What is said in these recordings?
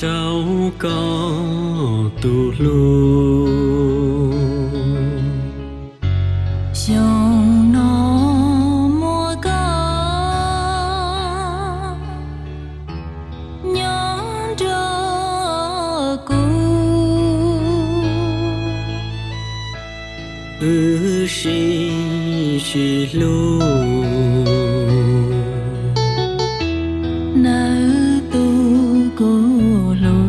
cháu có tu lu dòng nó mua có nhóm cho cô shi lu nỡ tu cô lu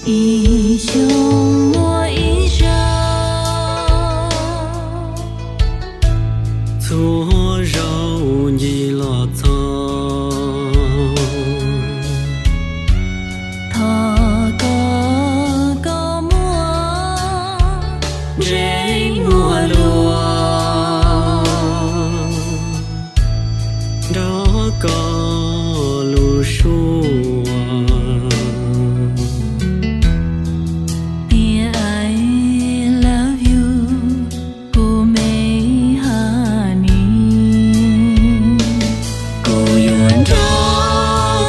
ý trong mua ý ra thua rau nhì lọ thọ thọ có mua rễ mùa lúa đó có lúa xua Dear, I love you, cô mê honey. cô yuan cho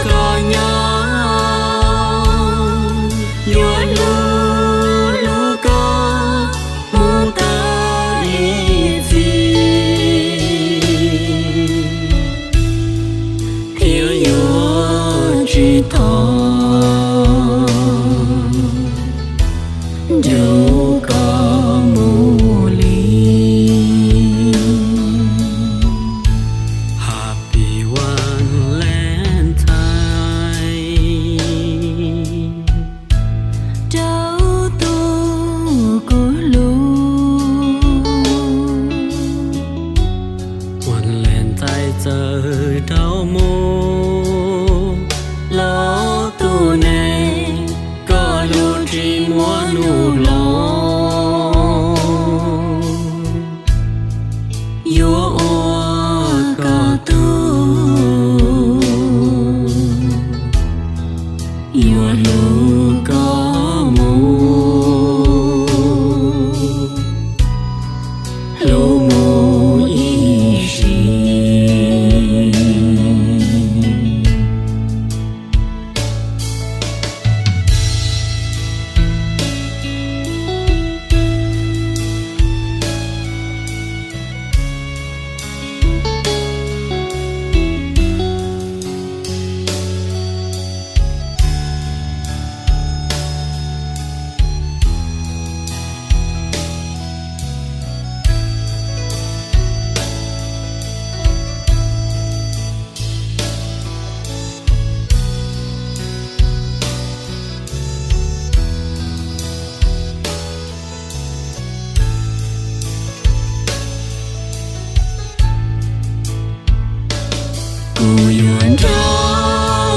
có nhau yuan lu lu có mu ta ý gì thiếu yuan chỉ thọ dẫu có mù ly Happy Valentine Trao tu cô lu Valentine giờ đau mô lo tu này có lu chỉ muốn nụ lo yo có tu yo lu có mu lu mu ý gì cô yuan cho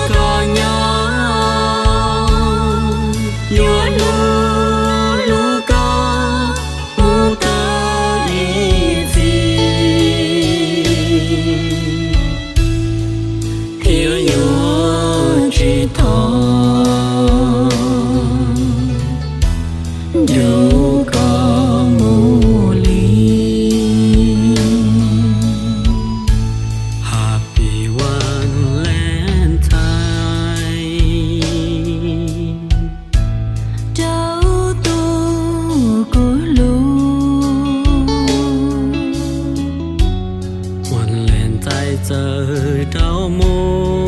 có nhau yuan lu lu có mu ta ý gì thiếu yuan chỉ thọ dẫu có mù ly Happy Valentine trao tu cô lu Valentine giờ đau mô